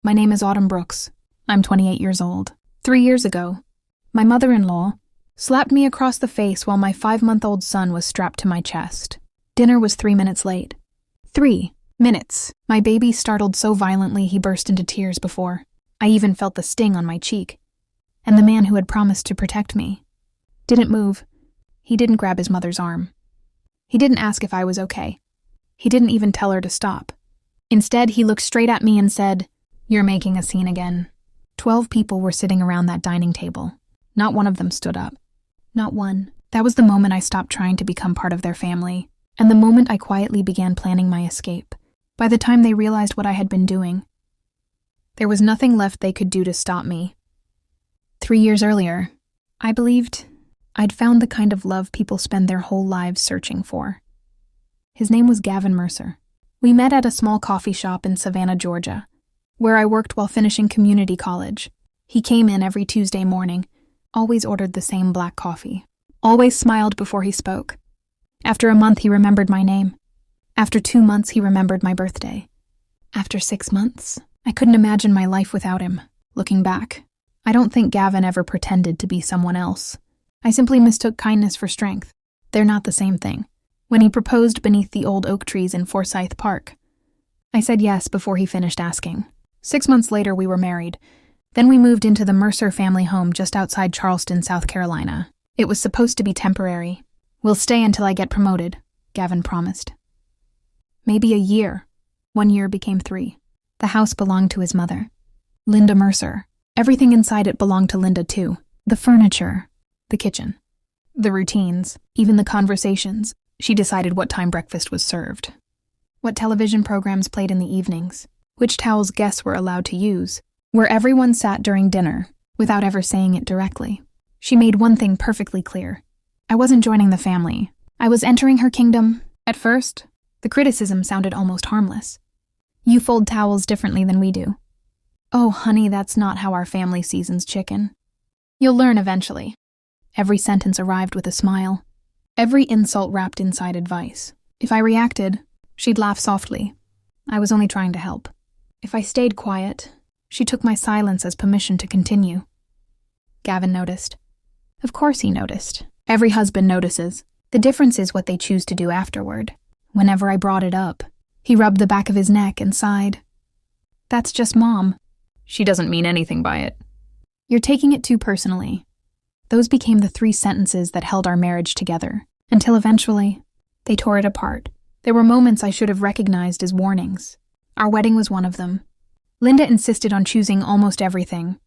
My name is Autumn Brooks. I'm 28 years old. 3 years ago, my mother-in-law slapped me across the face while my 5-month-old son was strapped to my chest. Dinner was 3 minutes late. 3 minutes. My baby startled so violently he burst into tears before I even felt the sting on my cheek. And the man who had promised to protect me didn't move. He didn't grab his mother's arm. He didn't ask if I was okay. He didn't even tell her to stop. Instead, he looked straight at me and said, "You're making a scene again." 12 people were sitting around that dining table. Not one of them stood up. Not one. That was the moment I stopped trying to become part of their family, and the moment I quietly began planning my escape. By the time they realized what I had been doing, there was nothing left they could do to stop me. 3 years earlier, I believed I'd found the kind of love people spend their whole lives searching for. His name was Gavin Mercer. We met at a small coffee shop in Savannah, Georgia, where I worked while finishing community college. He came in every Tuesday morning, always ordered the same black coffee, always smiled before he spoke. After a month, he remembered my name. After 2 months, he remembered my birthday. After 6 months, I couldn't imagine my life without him. Looking back, I don't think Gavin ever pretended to be someone else. I simply mistook kindness for strength. They're not the same thing. When he proposed beneath the old oak trees in Forsyth Park, I said yes before he finished asking. 6 months later, we were married. Then we moved into the Mercer family home just outside Charleston, South Carolina. It was supposed to be temporary. "We'll stay until I get promoted," Gavin promised. Maybe a year. 1 year became 3. The house belonged to his mother, Linda Mercer. Everything inside it belonged to Linda too. The furniture, the kitchen, the routines, even the conversations. She decided what time breakfast was served, what television programs played in the evenings, which towels guests were allowed to use, where everyone sat during dinner without ever saying it directly. She made one thing perfectly clear. I wasn't joining the family. I was entering her kingdom. At first, the criticism sounded almost harmless. "You fold towels differently than we do." "Oh, honey, that's not how our family seasons chicken." "You'll learn eventually." Every sentence arrived with a smile. Every insult wrapped inside advice. If I reacted, she'd laugh softly. I was only trying to help. If I stayed quiet, she took my silence as permission to continue. Gavin noticed. Of course he noticed. Every husband notices. The difference is what they choose to do afterward. Whenever I brought it up, he rubbed the back of his neck and sighed. "That's just Mom. She doesn't mean anything by it." "You're taking it too personally." Those became the 3 sentences that held our marriage together, until eventually, they tore it apart. There were moments I should have recognized as warnings. Our wedding was one of them. Linda insisted on choosing almost everything.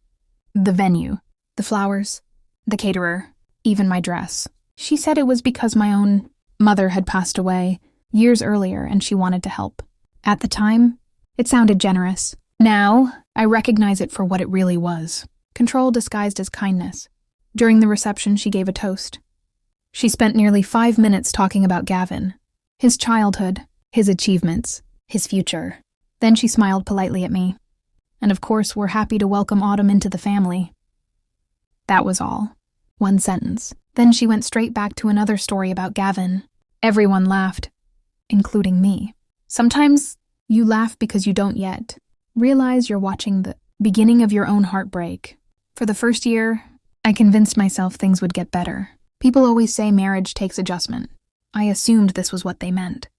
The venue, the flowers, the caterer, even my dress. She said it was because my own mother had passed away years earlier and she wanted to help. At the time, it sounded generous. Now, I recognize it for what it really was. Control disguised as kindness. During the reception, she gave a toast. She spent nearly 5 minutes talking about Gavin, his childhood, his achievements, his future. Then she smiled politely at me. And of course, we're happy to welcome Autumn into the family. That was all. 1 sentence. Then she went straight back to another story about Gavin. Everyone laughed, including me. Sometimes you laugh because you don't yet realize you're watching the beginning of your own heartbreak. For the first year, I convinced myself things would get better. People always say marriage takes adjustment. I assumed this was what they meant.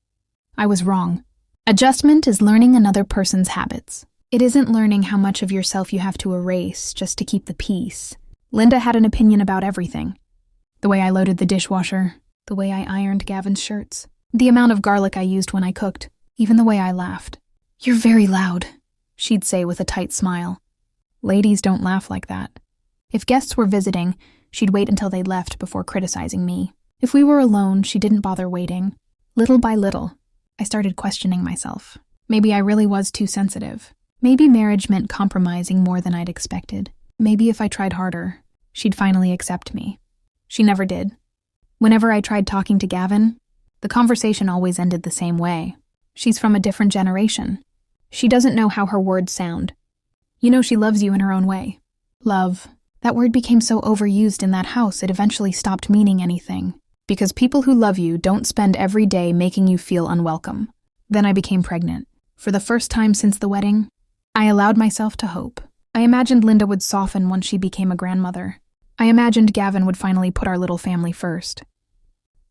I was wrong. Adjustment is learning another person's habits. It isn't learning how much of yourself you have to erase just to keep the peace. Linda had an opinion about everything. The way I loaded the dishwasher, the way I ironed Gavin's shirts, the amount of garlic I used when I cooked, even the way I laughed. "You're very loud," she'd say with a tight smile. Ladies don't laugh like that. If guests were visiting, she'd wait until they left before criticizing me. If we were alone, she didn't bother waiting. Little by little, I started questioning myself. Maybe I really was too sensitive. Maybe marriage meant compromising more than I'd expected. Maybe if I tried harder, she'd finally accept me. She never did. Whenever I tried talking to Gavin, the conversation always ended the same way. She's from a different generation. She doesn't know how her words sound. You know she loves you in her own way. Love. That word became so overused in that house it eventually stopped meaning anything. Because people who love you don't spend every day making you feel unwelcome. Then I became pregnant. For the first time since the wedding, I allowed myself to hope. I imagined Linda would soften once she became a grandmother. I imagined Gavin would finally put our little family first.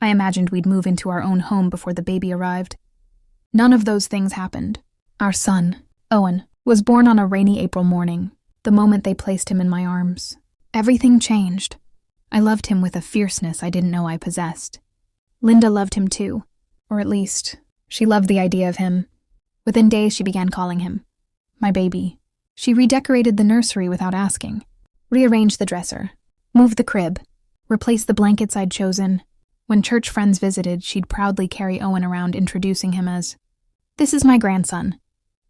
I imagined we'd move into our own home before the baby arrived. None of those things happened. Our son, Owen, was born on a rainy April morning, the moment they placed him in my arms. Everything changed. I loved him with a fierceness I didn't know I possessed. Linda loved him too, or at least, she loved the idea of him. Within days, she began calling him my baby. She redecorated the nursery without asking, rearranged the dresser, moved the crib, replaced the blankets I'd chosen. When church friends visited, she'd proudly carry Owen around, introducing him as, "This is my grandson."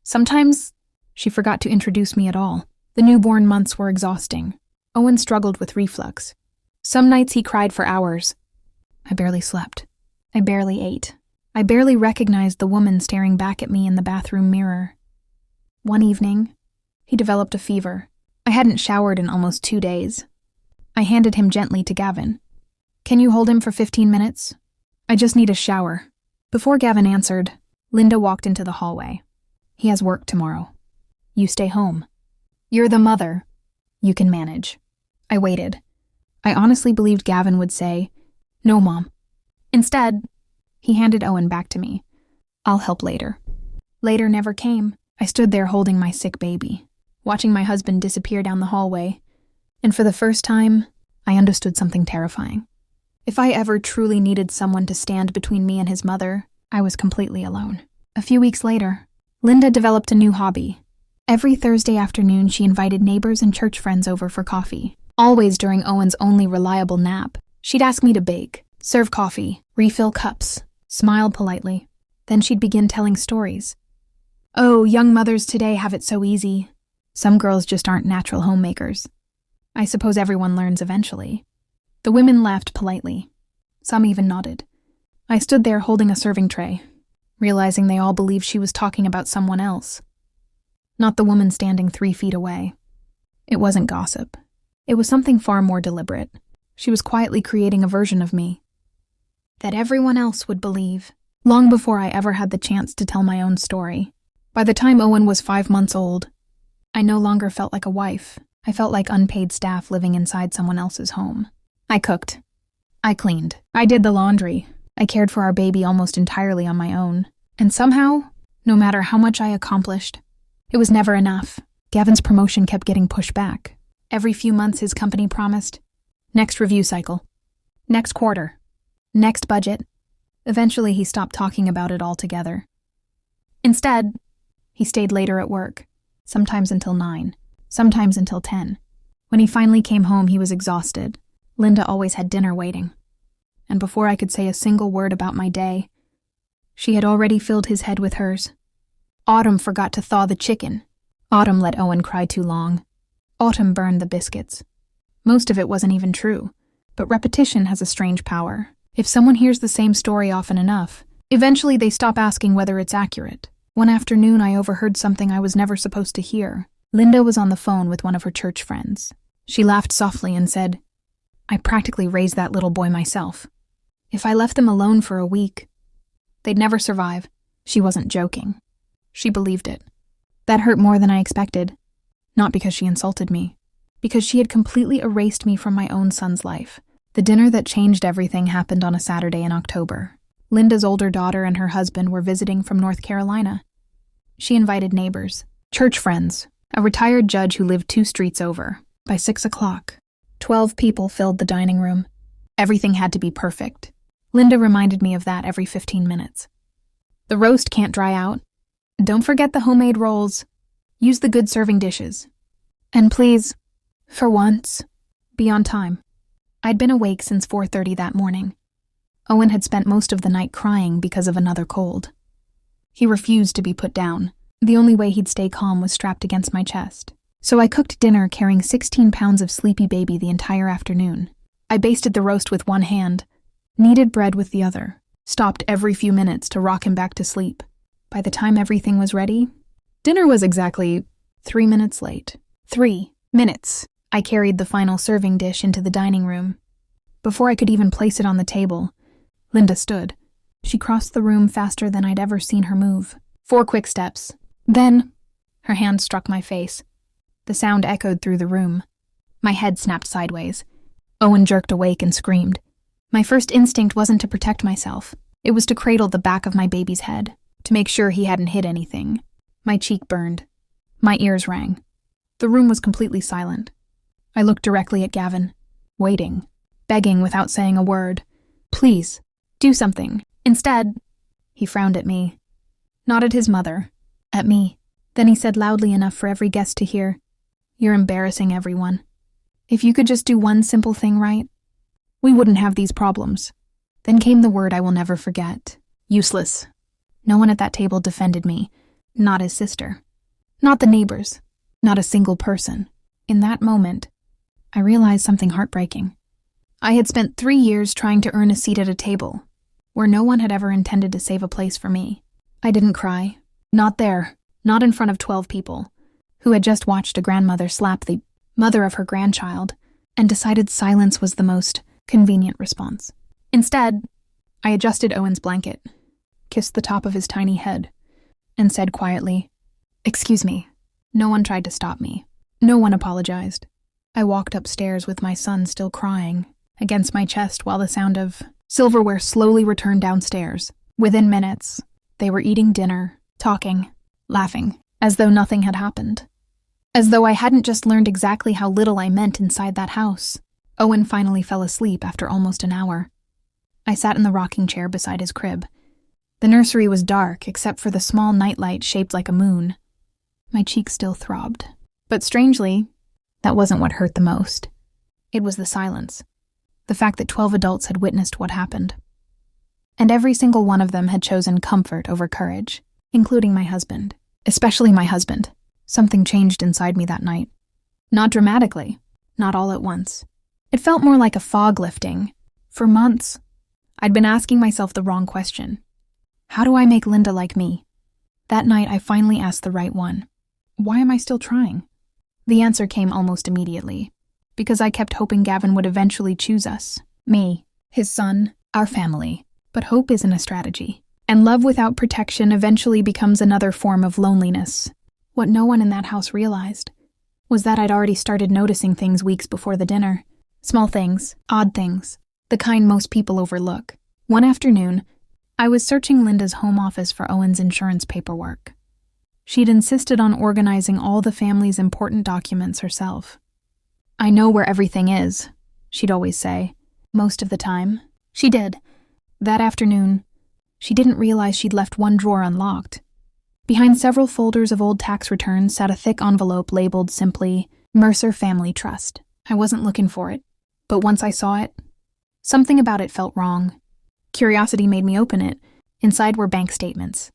Sometimes, she forgot to introduce me at all. The newborn months were exhausting. Owen struggled with reflux. Some nights he cried for hours. I barely slept. I barely ate. I barely recognized the woman staring back at me in the bathroom mirror. One evening, he developed a fever. I hadn't showered in almost 2 days. I handed him gently to Gavin. "Can you hold him for 15 minutes? I just need a shower." Before Gavin answered, Linda walked into the hallway. "He has work tomorrow. You stay home. You're the mother. You can manage." I waited. I honestly believed Gavin would say, "No, Mom." Instead, he handed Owen back to me. "I'll help later." Later never came. I stood there holding my sick baby, watching my husband disappear down the hallway, and for the first time, I understood something terrifying. If I ever truly needed someone to stand between me and his mother, I was completely alone. A few weeks later, Linda developed a new hobby. Every Thursday afternoon, she invited neighbors and church friends over for coffee. Always during Owen's only reliable nap, she'd ask me to bake, serve coffee, refill cups, smile politely. Then she'd begin telling stories. "Oh, young mothers today have it so easy. Some girls just aren't natural homemakers. I suppose everyone learns eventually." The women laughed politely. Some even nodded. I stood there holding a serving tray, realizing they all believed she was talking about someone else. Not the woman standing 3 feet away. It wasn't gossip. It was something far more deliberate. She was quietly creating a version of me that everyone else would believe, long before I ever had the chance to tell my own story. By the time Owen was 5 months old, I no longer felt like a wife. I felt like unpaid staff living inside someone else's home. I cooked. I cleaned. I did the laundry. I cared for our baby almost entirely on my own. And somehow, no matter how much I accomplished, it was never enough. Gavin's promotion kept getting pushed back. Every few months his company promised, next review cycle, next quarter, next budget. Eventually he stopped talking about it altogether. Instead, he stayed later at work, sometimes until 9, sometimes until 10. When he finally came home, he was exhausted. Linda always had dinner waiting. And before I could say a single word about my day, she had already filled his head with hers. Autumn forgot to thaw the chicken. Autumn let Owen cry too long. Autumn burned the biscuits. Most of it wasn't even true, but repetition has a strange power. If someone hears the same story often enough, eventually they stop asking whether it's accurate. One afternoon, I overheard something I was never supposed to hear. Linda was on the phone with one of her church friends. She laughed softly and said, "I practically raised that little boy myself. If I left them alone for a week, they'd never survive." She wasn't joking. She believed it. That hurt more than I expected. Not because she insulted me, because she had completely erased me from my own son's life. The dinner that changed everything happened on a Saturday in October. Linda's older daughter and her husband were visiting from North Carolina. She invited neighbors, church friends, a retired judge who lived 2 streets over. By 6 o'clock, 12 people filled the dining room. Everything had to be perfect. Linda reminded me of that every 15 minutes. "The roast can't dry out. Don't forget the homemade rolls. Use the good serving dishes. And please, for once, be on time." I'd been awake since 4:30 that morning. Owen had spent most of the night crying because of another cold. He refused to be put down. The only way he'd stay calm was strapped against my chest. So I cooked dinner carrying 16 pounds of sleepy baby the entire afternoon. I basted the roast with one hand, kneaded bread with the other, stopped every few minutes to rock him back to sleep. By the time everything was ready, dinner was exactly 3 minutes late. 3 minutes. I carried the final serving dish into the dining room. Before I could even place it on the table, Linda stood. She crossed the room faster than I'd ever seen her move. 4 quick steps. Then, Her hand struck my face. The sound echoed through the room. My head snapped sideways. Owen jerked awake and screamed. My first instinct wasn't to protect myself. It was to cradle the back of my baby's head, to make sure he hadn't hit anything. My cheek burned. My ears rang. The room was completely silent. I looked directly at Gavin, waiting, begging without saying a word. Please, do something. Instead, he frowned at me, not at his mother, at me. Then he said loudly enough for every guest to hear, "You're embarrassing everyone. If you could just do one simple thing right, we wouldn't have these problems." Then came the word I will never forget. Useless. No one at that table defended me. Not his sister. Not the neighbors. Not a single person. In that moment, I realized something heartbreaking. I had spent 3 years trying to earn a seat at a table, where no one had ever intended to save a place for me. I didn't cry. Not there. Not in front of 12 people, who had just watched a grandmother slap the mother of her grandchild, and decided silence was the most convenient response. Instead, I adjusted Owen's blanket, kissed the top of his tiny head, and said quietly, "Excuse me." No one tried to stop me. No one apologized. I walked upstairs with my son still crying against my chest while the sound of silverware slowly returned downstairs. Within minutes, they were eating dinner, talking, laughing, as though nothing had happened. As though I hadn't just learned exactly how little I meant inside that house. Owen finally fell asleep after almost an hour. I sat in the rocking chair beside his crib. The nursery was dark except for the small nightlight shaped like a moon. My cheeks still throbbed. But strangely, that wasn't what hurt the most. It was the silence. The fact that 12 adults had witnessed what happened. And every single one of them had chosen comfort over courage, including my husband. Especially my husband. Something changed inside me that night. Not dramatically, not all at once. It felt more like a fog lifting. For months, I'd been asking myself the wrong question. How do I make Linda like me? That night, I finally asked the right one. Why am I still trying? The answer came almost immediately. Because I kept hoping Gavin would eventually choose us. Me, his son, our family. But hope isn't a strategy. And love without protection eventually becomes another form of loneliness. What no one in that house realized was that I'd already started noticing things weeks before the dinner. Small things, odd things, the kind most people overlook. One afternoon, I was searching Linda's home office for Owen's insurance paperwork. She'd insisted on organizing all the family's important documents herself. "I know where everything is," she'd always say. Most of the time, she did. That afternoon, she didn't realize she'd left one drawer unlocked. Behind several folders of old tax returns sat a thick envelope labeled simply, Mercer Family Trust. I wasn't looking for it, but once I saw it, something about it felt wrong. Curiosity made me open it. Inside were bank statements,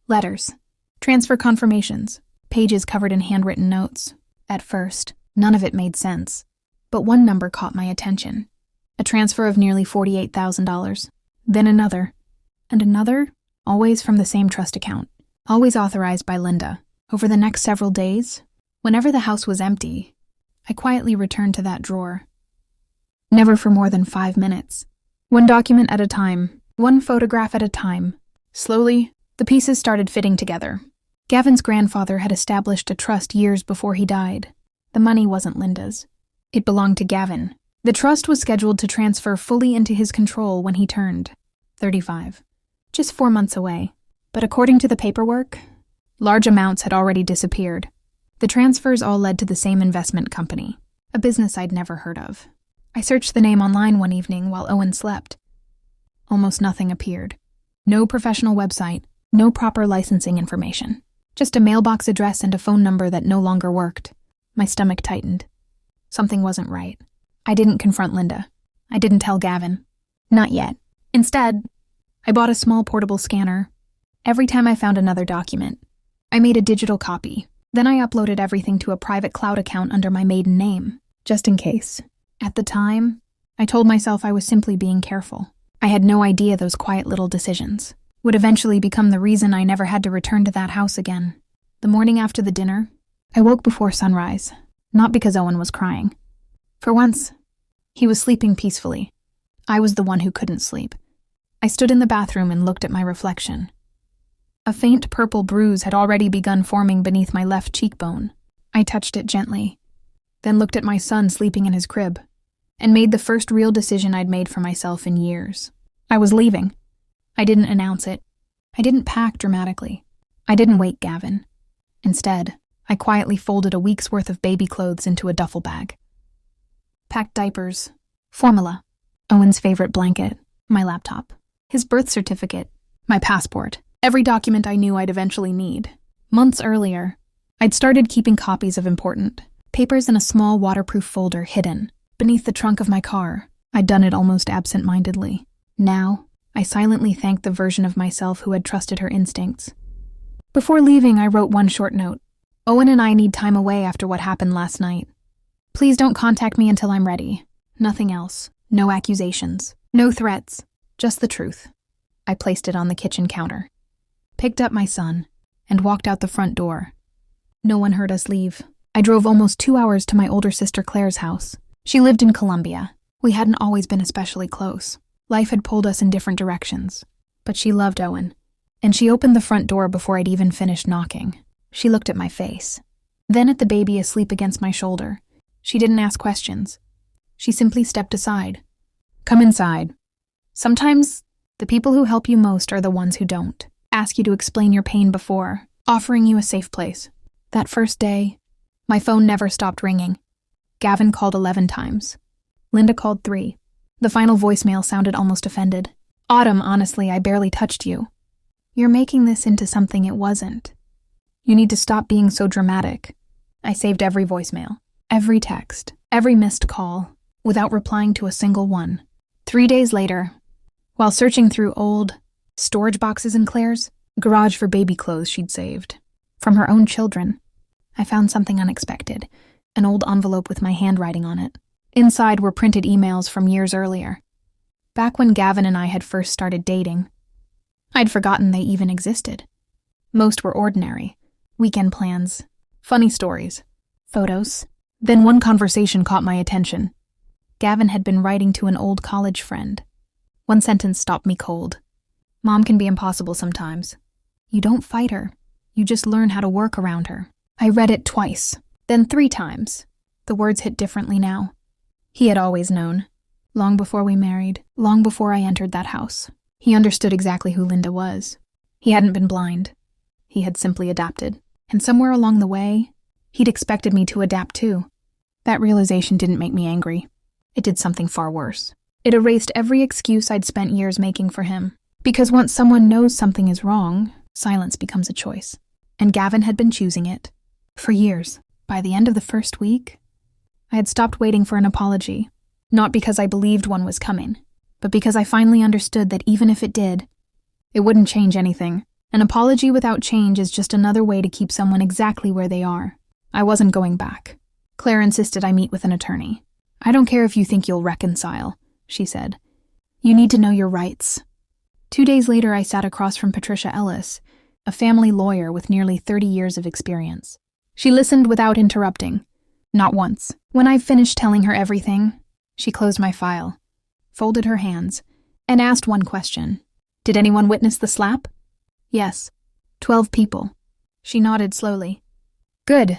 letters, transfer confirmations, pages covered in handwritten notes. At first, none of it made sense, but one number caught my attention. A transfer of nearly $48,000. Then another, and another, always from the same trust account, always authorized by Linda. Over the next several days, whenever the house was empty, I quietly returned to that drawer. Never for more than 5 minutes. One document at a time, one photograph at a time. Slowly, the pieces started fitting together. Gavin's grandfather had established a trust years before he died. The money wasn't Linda's. It belonged to Gavin. The trust was scheduled to transfer fully into his control when he turned 35. Just 4 months away. But according to the paperwork, large amounts had already disappeared. The transfers all led to the same investment company, a business I'd never heard of. I searched the name online one evening while Owen slept. Almost nothing appeared. No professional website, no proper licensing information. Just a mailbox address and a phone number that no longer worked. My stomach tightened. Something wasn't right. I didn't confront Linda. I didn't tell Gavin. Not yet. Instead, I bought a small portable scanner. Every time I found another document, I made a digital copy. Then I uploaded everything to a private cloud account under my maiden name, just in case. At the time, I told myself I was simply being careful. I had no idea those quiet little decisions would eventually become the reason I never had to return to that house again. The morning after the dinner, I woke before sunrise, not because Owen was crying. For once, he was sleeping peacefully. I was the one who couldn't sleep. I stood in the bathroom and looked at my reflection. A faint purple bruise had already begun forming beneath my left cheekbone. I touched it gently, then looked at my son sleeping in his crib, and made the first real decision I'd made for myself in years. I was leaving. I didn't announce it. I didn't pack dramatically. I didn't wake Gavin. Instead, I quietly folded a week's worth of baby clothes into a duffel bag. Packed diapers, formula, Owen's favorite blanket, my laptop, his birth certificate, my passport, every document I knew I'd eventually need. Months earlier, I'd started keeping copies of important papers in a small waterproof folder hidden beneath the trunk of my car. I'd done it almost absent-mindedly. Now, I silently thanked the version of myself who had trusted her instincts. Before leaving, I wrote one short note. Owen and I need time away after what happened last night. Please don't contact me until I'm ready. Nothing else. No accusations. No threats. Just the truth. I placed it on the kitchen counter, picked up my son, and walked out the front door. No one heard us leave. I drove almost 2 hours to my older sister Claire's house. She lived in Colombia. We hadn't always been especially close. Life had pulled us in different directions. But she loved Owen, and she opened the front door before I'd even finished knocking. She looked at my face, then at the baby asleep against my shoulder. She didn't ask questions. She simply stepped aside. Come inside. Sometimes, the people who help you most are the ones who don't. Ask you to explain your pain before, offering you a safe place. That first day, my phone never stopped ringing. Gavin called 11 times. Linda called 3. The final voicemail sounded almost offended. Autumn, honestly, I barely touched you. You're making this into something it wasn't. You need to stop being so dramatic. I saved every voicemail, every text, every missed call, without replying to a single one. 3 days later, while searching through old storage boxes in Claire's garage for baby clothes she'd saved from her own children, I found something unexpected, an old envelope with my handwriting on it. Inside were printed emails from years earlier, back when Gavin and I had first started dating. I'd forgotten they even existed. Most were ordinary. Weekend plans, funny stories, photos. Then one conversation caught my attention. Gavin had been writing to an old college friend. One sentence stopped me cold. Mom can be impossible sometimes. You don't fight her. You just learn how to work around her. I read it twice, then 3 times. The words hit differently now. He had always known. Long before we married, long before I entered that house. He understood exactly who Linda was. He hadn't been blind. He had simply adapted. And somewhere along the way, he'd expected me to adapt too. That realization didn't make me angry. It did something far worse. It erased every excuse I'd spent years making for him. Because once someone knows something is wrong, silence becomes a choice. And Gavin had been choosing it. For years. By the end of the first week, I had stopped waiting for an apology. Not because I believed one was coming, but because I finally understood that even if it did, it wouldn't change anything. An apology without change is just another way to keep someone exactly where they are. I wasn't going back. Claire insisted I meet with an attorney. I don't care if you think you'll reconcile, she said. You need to know your rights. 2 days later, I sat across from Patricia Ellis, a family lawyer with nearly 30 years of experience. She listened without interrupting. Not once. When I finished telling her everything, she closed my file, folded her hands, and asked one question. Did anyone witness the slap? Yes. 12 people. She nodded slowly. Good.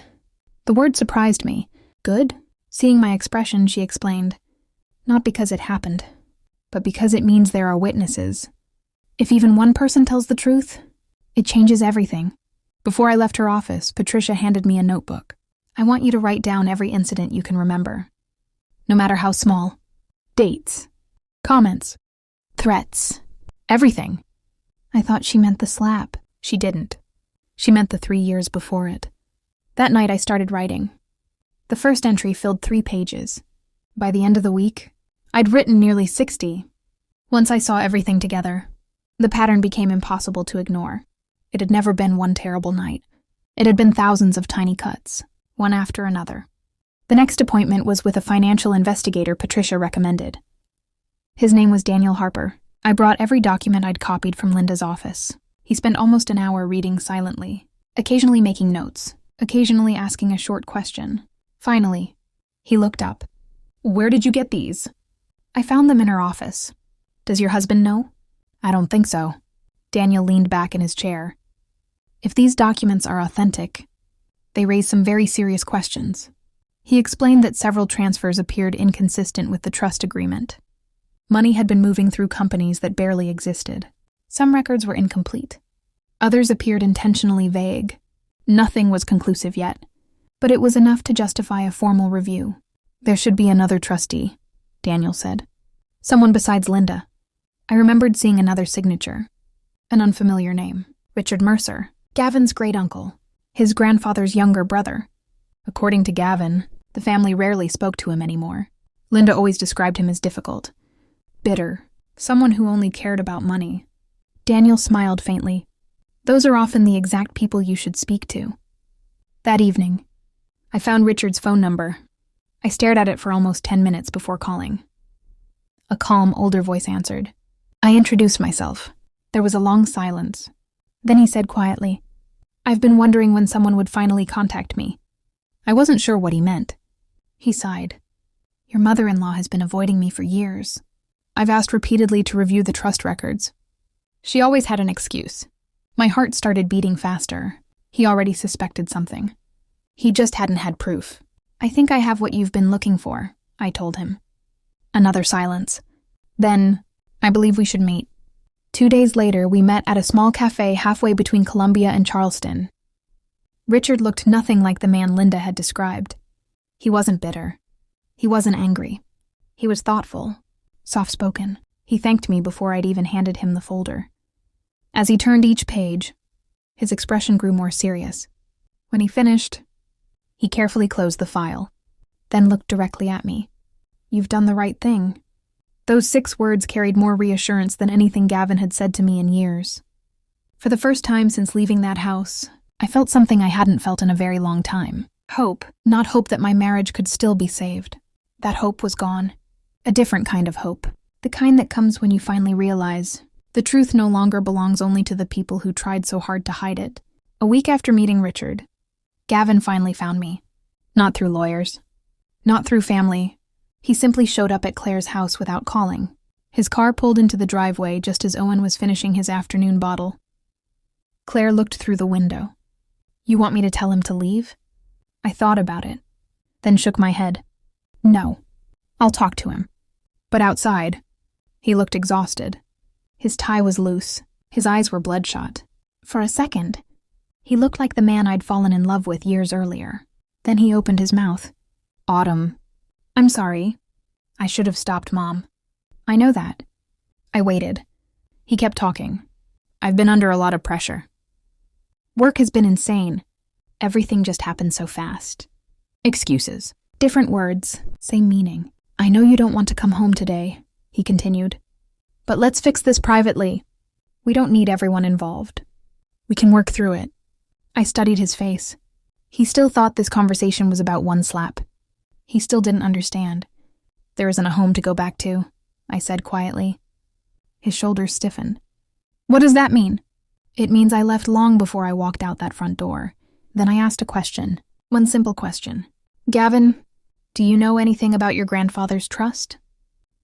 The word surprised me. Good? Seeing my expression, she explained. Not because it happened, but because it means there are witnesses. If even one person tells the truth, it changes everything. Before I left her office, Patricia handed me a notebook. I want you to write down every incident you can remember, no matter how small. Dates, comments, threats, everything. I thought she meant the slap. She didn't. She meant the 3 years before it. That night I started writing. The first entry filled 3 pages. By the end of the week, I'd written nearly 60. Once I saw everything together, the pattern became impossible to ignore. It had never been one terrible night. It had been thousands of tiny cuts, one after another. The next appointment was with a financial investigator Patricia recommended. His name was Daniel Harper. I brought every document I'd copied from Linda's office. He spent almost an hour reading silently, occasionally making notes, occasionally asking a short question. Finally, he looked up. Where did you get these? I found them in her office. Does your husband know? I don't think so. Daniel leaned back in his chair. If these documents are authentic, they raise some very serious questions. He explained that several transfers appeared inconsistent with the trust agreement. Money had been moving through companies that barely existed. Some records were incomplete. Others appeared intentionally vague. Nothing was conclusive yet, but it was enough to justify a formal review. There should be another trustee, Daniel said. Someone besides Linda. I remembered seeing another signature. An unfamiliar name. Richard Mercer, Gavin's great-uncle, his grandfather's younger brother. According to Gavin, the family rarely spoke to him anymore. Linda always described him as difficult, bitter, someone who only cared about money. Daniel smiled faintly. Those are often the exact people you should speak to. That evening, I found Richard's phone number. I stared at it for almost 10 minutes before calling. A calm, older voice answered. I introduced myself. There was a long silence. Then he said quietly, I've been wondering when someone would finally contact me. I wasn't sure what he meant. He sighed. Your mother-in-law has been avoiding me for years. I've asked repeatedly to review the trust records. She always had an excuse. My heart started beating faster. He already suspected something. He just hadn't had proof. I think I have what you've been looking for, I told him. Another silence. Then, I believe we should meet. 2 days later, we met at a small cafe halfway between Columbia and Charleston. Richard looked nothing like the man Linda had described. He wasn't bitter. He wasn't angry. He was thoughtful, soft-spoken. He thanked me before I'd even handed him the folder. As he turned each page, his expression grew more serious. When he finished, he carefully closed the file, then looked directly at me. You've done the right thing. Those 6 words carried more reassurance than anything Gavin had said to me in years. For the first time since leaving that house, I felt something I hadn't felt in a very long time. Hope, not hope that my marriage could still be saved. That hope was gone. A different kind of hope. The kind that comes when you finally realize the truth no longer belongs only to the people who tried so hard to hide it. A week after meeting Richard, Gavin finally found me. Not through lawyers. Not through family. He simply showed up at Claire's house without calling. His car pulled into the driveway just as Owen was finishing his afternoon bottle. Claire looked through the window. You want me to tell him to leave? I thought about it, then shook my head. No, I'll talk to him. But outside, he looked exhausted. His tie was loose. His eyes were bloodshot. For a second, he looked like the man I'd fallen in love with years earlier. Then he opened his mouth. Autumn. I'm sorry. I should have stopped, Mom. I know that. I waited. He kept talking. I've been under a lot of pressure. Work has been insane. Everything just happened so fast. Excuses. Different words, same meaning. I know you don't want to come home today, he continued. But let's fix this privately. We don't need everyone involved. We can work through it. I studied his face. He still thought this conversation was about one slap. He still didn't understand. There isn't a home to go back to, I said quietly. His shoulders stiffened. What does that mean? It means I left long before I walked out that front door. Then I asked a question. One simple question. Gavin, do you know anything about your grandfather's trust?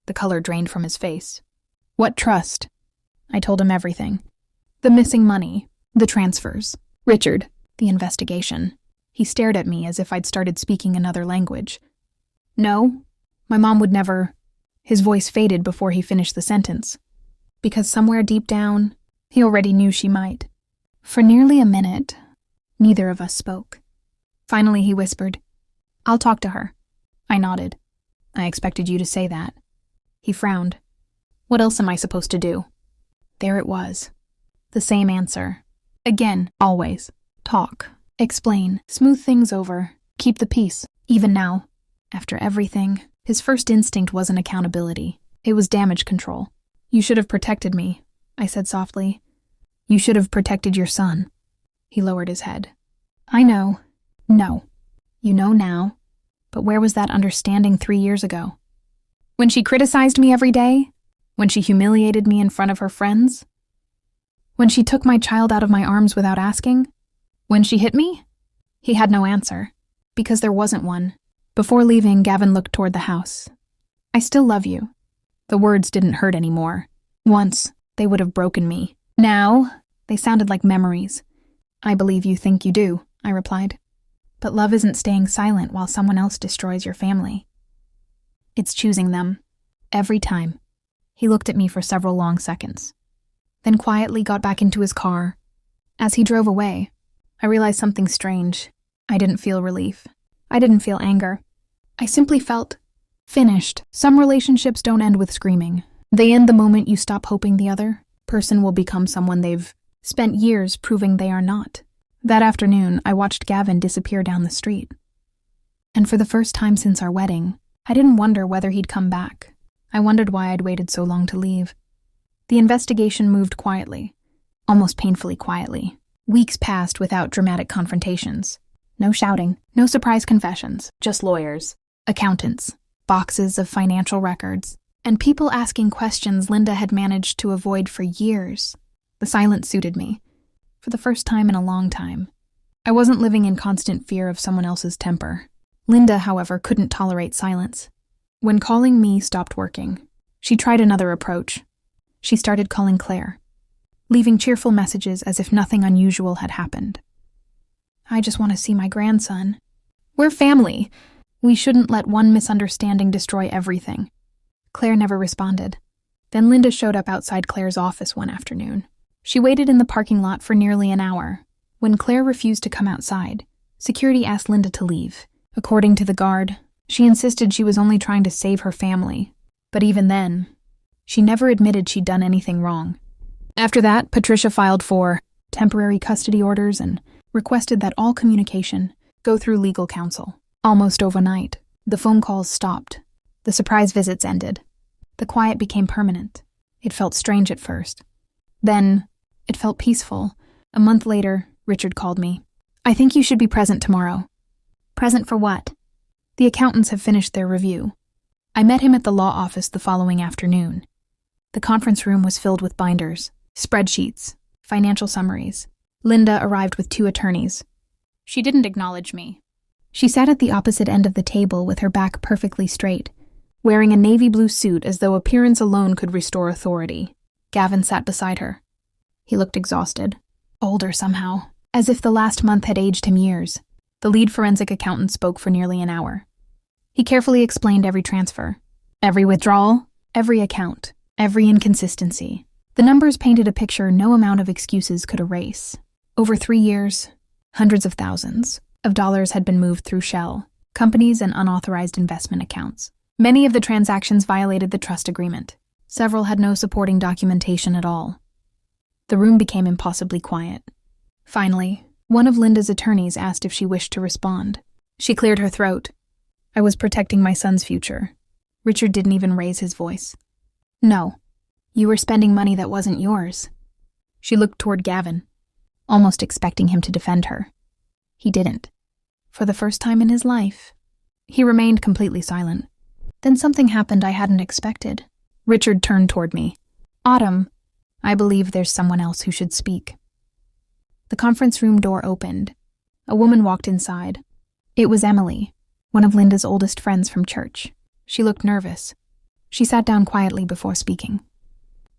The color drained from his face. What trust? I told him everything. The missing money, the transfers, Richard, the investigation. He stared at me as if I'd started speaking another language. No, my mom would never. His voice faded before he finished the sentence. Because somewhere deep down, he already knew she might. For nearly a minute, neither of us spoke. Finally, he whispered, I'll talk to her. I nodded. I expected you to say that. He frowned. What else am I supposed to do? There it was. The same answer. Again, always. Talk. Explain. Smooth things over. Keep the peace. Even now. After everything, his first instinct wasn't accountability. It was damage control. You should have protected me, I said softly. You should have protected your son. He lowered his head. I know. No. You know now. But where was that understanding 3 years ago? When she criticized me every day? When she humiliated me in front of her friends? When she took my child out of my arms without asking? When she hit me? He had no answer, because there wasn't one. Before leaving, Gavin looked toward the house. I still love you. The words didn't hurt anymore. Once, they would have broken me. Now, they sounded like memories. I believe you think you do, I replied. But love isn't staying silent while someone else destroys your family. It's choosing them. Every time. He looked at me for several long seconds, then quietly got back into his car. As he drove away, I realized something strange. I didn't feel relief. I didn't feel anger. I simply felt finished. Some relationships don't end with screaming. They end the moment you stop hoping the other person will become someone they've spent years proving they are not. That afternoon, I watched Gavin disappear down the street. And for the first time since our wedding, I didn't wonder whether he'd come back. I wondered why I'd waited so long to leave. The investigation moved quietly, almost painfully quietly. Weeks passed without dramatic confrontations. No shouting, no surprise confessions, just lawyers, accountants, boxes of financial records, and people asking questions Linda had managed to avoid for years. The silence suited me. For the first time in a long time, I wasn't living in constant fear of someone else's temper. Linda, however, couldn't tolerate silence. When calling me stopped working, she tried another approach. She started calling Claire, leaving cheerful messages as if nothing unusual had happened. I just want to see my grandson. We're family. We shouldn't let one misunderstanding destroy everything. Claire never responded. Then Linda showed up outside Claire's office one afternoon. She waited in the parking lot for nearly an hour. When Claire refused to come outside, security asked Linda to leave. According to the guard, she insisted she was only trying to save her family. But even then, she never admitted she'd done anything wrong. After that, Patricia filed for temporary custody orders and requested that all communication go through legal counsel. Almost overnight, the phone calls stopped. The surprise visits ended. The quiet became permanent. It felt strange at first. Then, it felt peaceful. A month later, Richard called me. I think you should be present tomorrow. Present for what? The accountants have finished their review. I met him at the law office the following afternoon. The conference room was filled with binders, spreadsheets, financial summaries. Linda arrived with 2 attorneys. She didn't acknowledge me. She sat at the opposite end of the table with her back perfectly straight, wearing a navy blue suit as though appearance alone could restore authority. Gavin sat beside her. He looked exhausted, older somehow, as if the last month had aged him years. The lead forensic accountant spoke for nearly an hour. He carefully explained every transfer, every withdrawal, every account, every inconsistency. The numbers painted a picture no amount of excuses could erase. Over 3 years, hundreds of thousands of dollars had been moved through shell, companies, and unauthorized investment accounts. Many of the transactions violated the trust agreement. Several had no supporting documentation at all. The room became impossibly quiet. Finally, one of Linda's attorneys asked if she wished to respond. She cleared her throat. I was protecting my son's future. Richard didn't even raise his voice. No, you were spending money that wasn't yours. She looked toward Gavin, almost expecting him to defend her. He didn't. For the first time in his life, he remained completely silent. Then something happened I hadn't expected. Richard turned toward me. Autumn, I believe there's someone else who should speak. The conference room door opened. A woman walked inside. It was Emily, one of Linda's oldest friends from church. She looked nervous. She sat down quietly before speaking.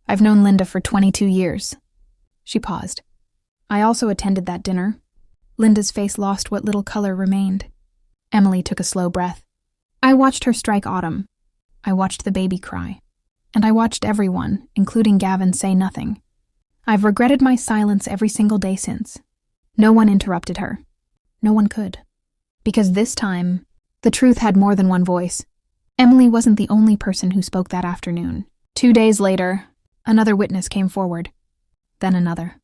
I've known Linda for 22 years. She paused. I also attended that dinner. Linda's face lost what little color remained. Emily took a slow breath. I watched her strike Autumn. I watched the baby cry. And I watched everyone, including Gavin, say nothing. I've regretted my silence every single day since. No one interrupted her. No one could. Because this time, the truth had more than one voice. Emily wasn't the only person who spoke that afternoon. 2 days later, another witness came forward. Then another.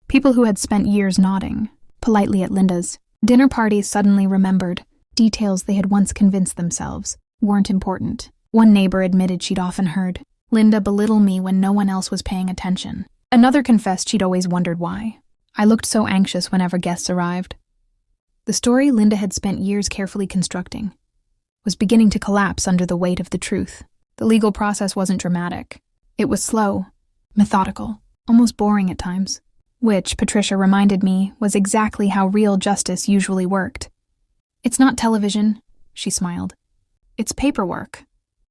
People who had spent years nodding politely at Linda's dinner parties suddenly remembered details they had once convinced themselves weren't important. One neighbor admitted she'd often heard Linda belittle me when no one else was paying attention. Another confessed she'd always wondered why. I looked so anxious whenever guests arrived. The story Linda had spent years carefully constructing was beginning to collapse under the weight of the truth. The legal process wasn't dramatic. It was slow, methodical, almost boring at times, which, Patricia reminded me, was exactly how real justice usually worked. It's not television, she smiled. It's paperwork.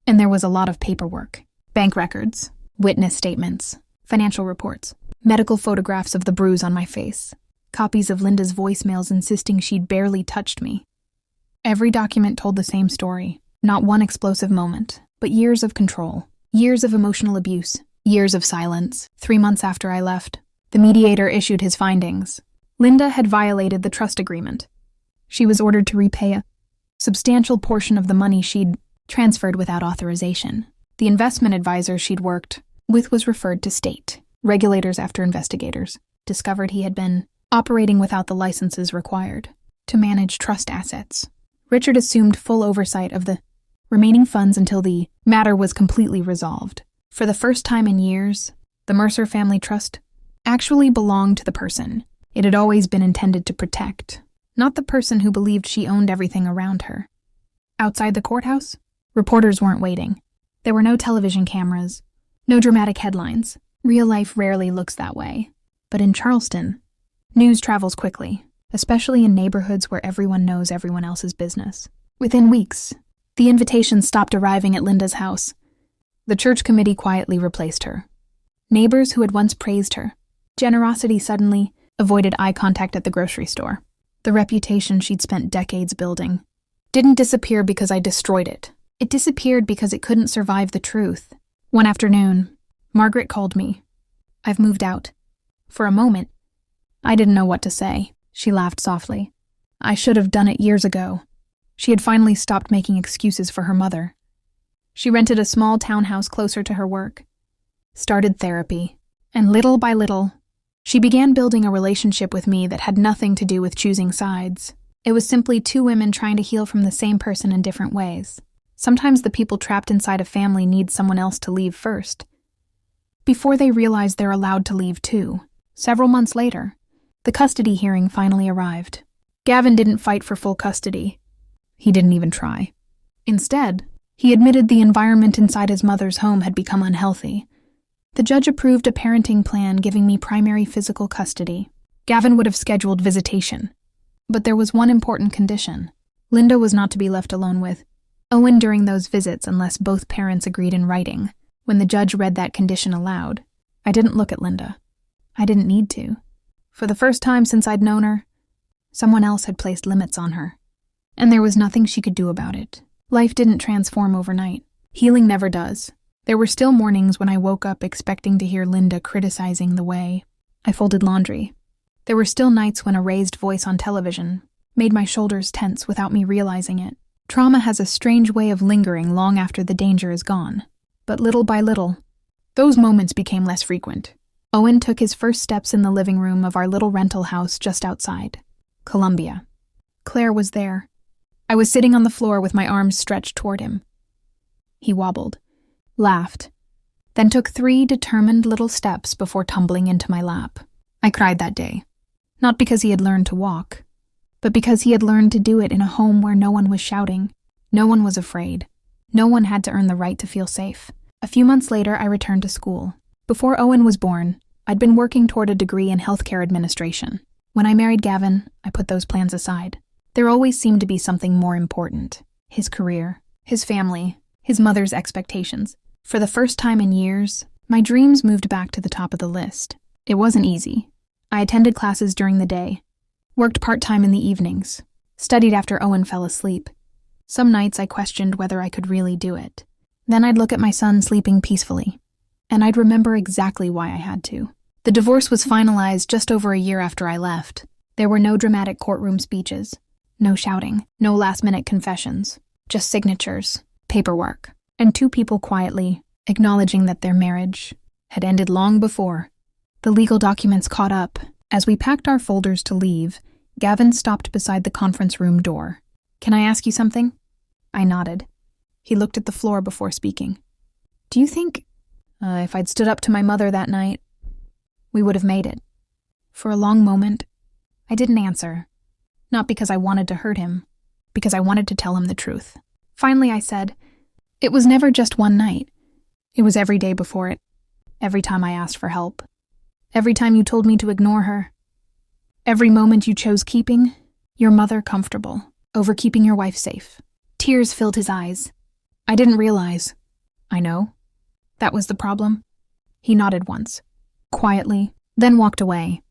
And there was a lot of paperwork. Bank records, witness statements, financial reports, medical photographs of the bruise on my face, copies of Linda's voicemails insisting she'd barely touched me. Every document told the same story. Not one explosive moment, but years of control, years of emotional abuse, years of silence. 3 months after I left, the mediator issued his findings. Linda had violated the trust agreement. She was ordered to repay a substantial portion of the money she'd transferred without authorization. The investment advisor she'd worked with was referred to state. Regulators after investigators discovered he had been operating without the licenses required to manage trust assets. Richard assumed full oversight of the remaining funds until the matter was completely resolved. For the first time in years, the Mercer family trust actually belonged to the person it had always been intended to protect, not the person who believed she owned everything around her. Outside the courthouse, reporters weren't waiting. There were no television cameras, no dramatic headlines. Real life rarely looks that way. But in Charleston, news travels quickly, especially in neighborhoods where everyone knows everyone else's business. Within weeks, the invitations stopped arriving at Linda's house. The church committee quietly replaced her. Neighbors who had once praised her generosity suddenly avoided eye contact at the grocery store. The reputation she'd spent decades building didn't disappear because I destroyed it. It disappeared because it couldn't survive the truth. One afternoon, Margaret called me. "I've moved out." For a moment, I didn't know what to say. She laughed softly. I should have done it years ago. She had finally stopped making excuses for her mother. She rented a small townhouse closer to her work, started therapy, and little by little, she began building a relationship with me that had nothing to do with choosing sides. It was simply two women trying to heal from the same person in different ways. Sometimes the people trapped inside a family need someone else to leave first, before they realize they're allowed to leave too. Several months later, the custody hearing finally arrived. Gavin didn't fight for full custody. He didn't even try. Instead, he admitted the environment inside his mother's home had become unhealthy. The judge approved a parenting plan giving me primary physical custody. Gavin would have scheduled visitation. But there was one important condition. Linda was not to be left alone with Owen during those visits unless both parents agreed in writing. When the judge read that condition aloud, I didn't look at Linda. I didn't need to. For the first time since I'd known her, someone else had placed limits on her. And there was nothing she could do about it. Life didn't transform overnight. Healing never does. There were still mornings when I woke up expecting to hear Linda criticizing the way I folded laundry. There were still nights when a raised voice on television made my shoulders tense without me realizing it. Trauma has a strange way of lingering long after the danger is gone. But little by little, those moments became less frequent. Owen took his first steps in the living room of our little rental house just outside Columbia. Claire was there. I was sitting on the floor with my arms stretched toward him. He wobbled, laughed, then took 3 determined little steps before tumbling into my lap. I cried that day, not because he had learned to walk, but because he had learned to do it in a home where no one was shouting, no one was afraid, no one had to earn the right to feel safe. A few months later, I returned to school. Before Owen was born, I'd been working toward a degree in healthcare administration. When I married Gavin, I put those plans aside. There always seemed to be something more important. His career, his family, his mother's expectations. For the first time in years, my dreams moved back to the top of the list. It wasn't easy. I attended classes during the day, worked part-time in the evenings, studied after Owen fell asleep. Some nights I questioned whether I could really do it. Then I'd look at my son sleeping peacefully, and I'd remember exactly why I had to. The divorce was finalized just over a year after I left. There were no dramatic courtroom speeches, no shouting, no last-minute confessions, just signatures, paperwork, and 2 people quietly acknowledging that their marriage had ended long before. The legal documents caught up. As we packed our folders to leave, Gavin stopped beside the conference room door. "Can I ask you something?" I nodded. He looked at the floor before speaking. "Do you think, if I'd stood up to my mother that night, we would have made it?" For a long moment, I didn't answer. Not because I wanted to hurt him, because I wanted to tell him the truth. Finally, I said, "It was never just one night. It was every day before it. Every time I asked for help. Every time you told me to ignore her. Every moment you chose keeping your mother comfortable over keeping your wife safe." Tears filled his eyes. I didn't realize. "I know. That was the problem." He nodded once, quietly, then walked away.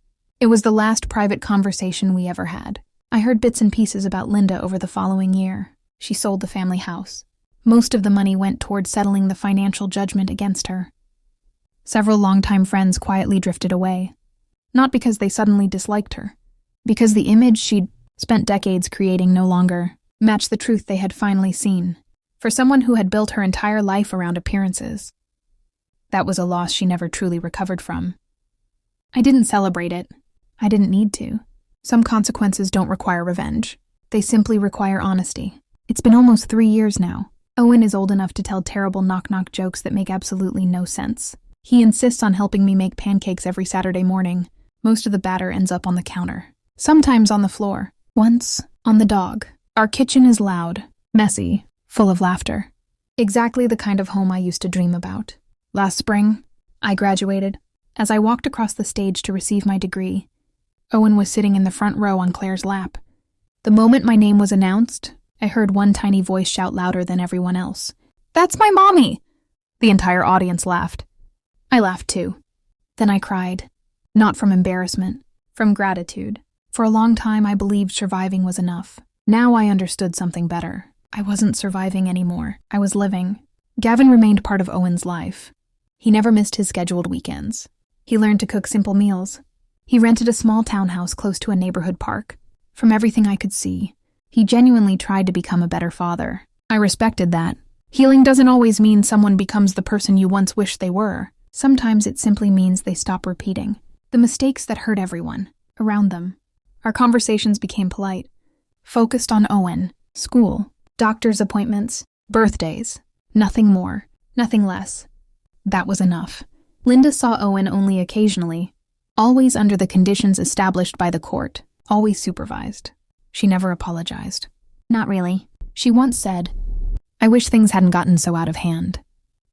It was the last private conversation we ever had. I heard bits and pieces about Linda over the following year. She sold the family house. Most of the money went toward settling the financial judgment against her. Several longtime friends quietly drifted away. Not because they suddenly disliked her, because the image she'd spent decades creating no longer matched the truth they had finally seen. For someone who had built her entire life around appearances, that was a loss she never truly recovered from. I didn't celebrate it. I didn't need to. Some consequences don't require revenge. They simply require honesty. It's been almost 3 years now. Owen is old enough to tell terrible knock-knock jokes that make absolutely no sense. He insists on helping me make pancakes every Saturday morning. Most of the batter ends up on the counter. Sometimes on the floor. Once, on the dog. Our kitchen is loud, messy, full of laughter. Exactly the kind of home I used to dream about. Last spring, I graduated. As I walked across the stage to receive my degree, Owen was sitting in the front row on Claire's lap. The moment my name was announced, I heard one tiny voice shout louder than everyone else. "That's my mommy!" The entire audience laughed. I laughed too. Then I cried. Not from embarrassment, from gratitude. For a long time, I believed surviving was enough. Now I understood something better. I wasn't surviving anymore. I was living. Gavin remained part of Owen's life. He never missed his scheduled weekends. He learned to cook simple meals. He rented a small townhouse close to a neighborhood park. From everything I could see, he genuinely tried to become a better father. I respected that. Healing doesn't always mean someone becomes the person you once wished they were. Sometimes it simply means they stop repeating the mistakes that hurt everyone around them. Our conversations became polite, focused on Owen, school, doctor's appointments, birthdays. Nothing more, nothing less. That was enough. Linda saw Owen only occasionally, always under the conditions established by the court, always supervised. She never apologized. Not really. She once said, "I wish things hadn't gotten so out of hand."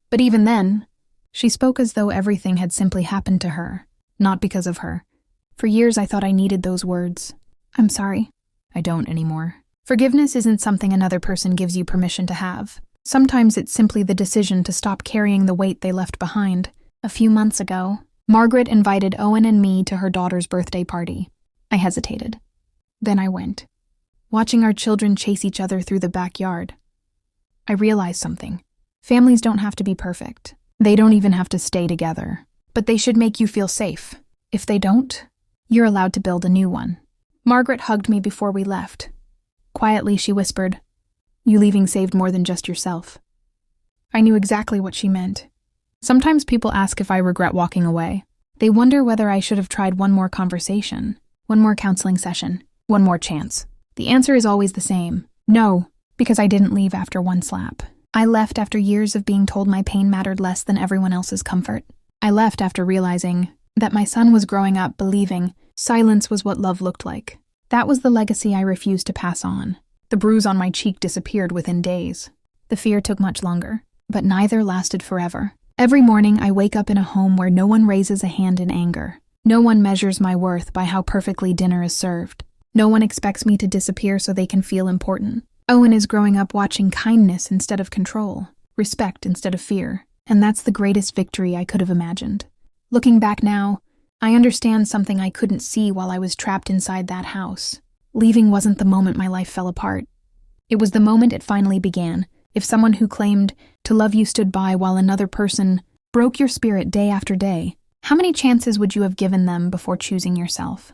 But even then, she spoke as though everything had simply happened to her, not because of her. For years I thought I needed those words. "I'm sorry." I don't anymore. Forgiveness isn't something another person gives you permission to have. Sometimes it's simply the decision to stop carrying the weight they left behind. A few months ago, Margaret invited Owen and me to her daughter's birthday party. I hesitated. Then I went, watching our children chase each other through the backyard. I realized something. Families don't have to be perfect. They don't even have to stay together. But they should make you feel safe. If they don't, you're allowed to build a new one. Margaret hugged me before we left. Quietly, she whispered, "You leaving saved more than just yourself." I knew exactly what she meant. Sometimes people ask if I regret walking away. They wonder whether I should have tried one more conversation, one more counseling session, one more chance. The answer is always the same. No, because I didn't leave after one slap. I left after years of being told my pain mattered less than everyone else's comfort. I left after realizing that my son was growing up believing silence was what love looked like. That was the legacy I refused to pass on. The bruise on my cheek disappeared within days. The fear took much longer, but neither lasted forever. Every morning I wake up in a home where no one raises a hand in anger. No one measures my worth by how perfectly dinner is served. No one expects me to disappear so they can feel important. Owen is growing up watching kindness instead of control, respect instead of fear, and that's the greatest victory I could have imagined. Looking back now, I understand something I couldn't see while I was trapped inside that house. Leaving wasn't the moment my life fell apart. It was the moment it finally began. If someone who claimed to love you stood by while another person broke your spirit day after day, how many chances would you have given them before choosing yourself?